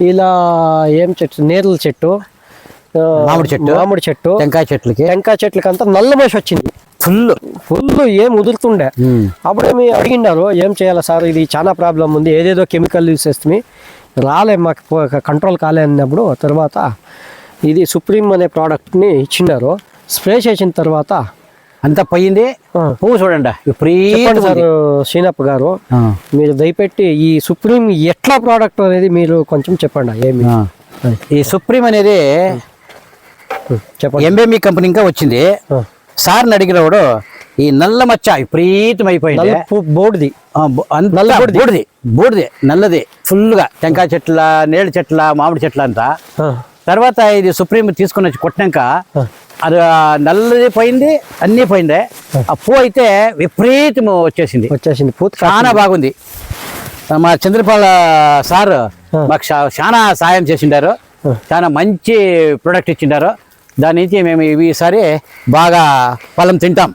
ఇలా ఏం చెట్టు, నేర్ల చెట్టు, మామిడి చెట్టు, టెంకాయ చెట్లకి అంతా నల్ల మనిషి వచ్చింది. ఫుల్ ఏం వదులుతుండే. అప్పుడేమి అడిగినారు, ఏం చేయాలి సార్, ఇది చాలా ప్రాబ్లం ఉంది, ఏదేదో కెమికల్ యూస్ చేస్తుంది, రాలే మాకు కంట్రోల్ కాలే అన్నప్పుడు తర్వాత ఇది సుప్రీం అనే ప్రోడక్ట్ని ఇచ్చినారు. స్ప్రే చేసిన తర్వాత అంతా పోయింది. పువ్వు చూడండి. సార్ శ్రీనప్ప గారు, మీరు దయపెట్టి ఈ సుప్రీం ఎట్లా ప్రోడక్ట్ అనేది మీరు కొంచెం చెప్పండి. ఏమి ఈ సుప్రీం అనేది చెప్పండి. ఎంబీఎంఈ కంపెనీ ఇంకా వచ్చింది. సార్ని అడిగినప్పుడు ఈ నల్ల మచ్చ విపరీతం అయిపోయింది. బూడిది నల్లది ఫుల్గా, టెంకాయ చెట్ల, నేడు చెట్ల, మామిడి చెట్ల అంతా. తర్వాత ఇది సుప్రీం తీసుకుని వచ్చి కొట్టినాక అది నల్లది పోయింది, అన్నీ పోయింది. ఆ పువ్వు అయితే విపరీతం వచ్చేసింది. పూత చాలా బాగుంది. మా చంద్రపాల సార్ మాకు చాలా సాయం చేసిండారు, చాలా మంచి ప్రొడక్ట్ ఇచ్చిండారు. దాని నుంచి మేము ఈసారి బాగా ఫలం తింటాం.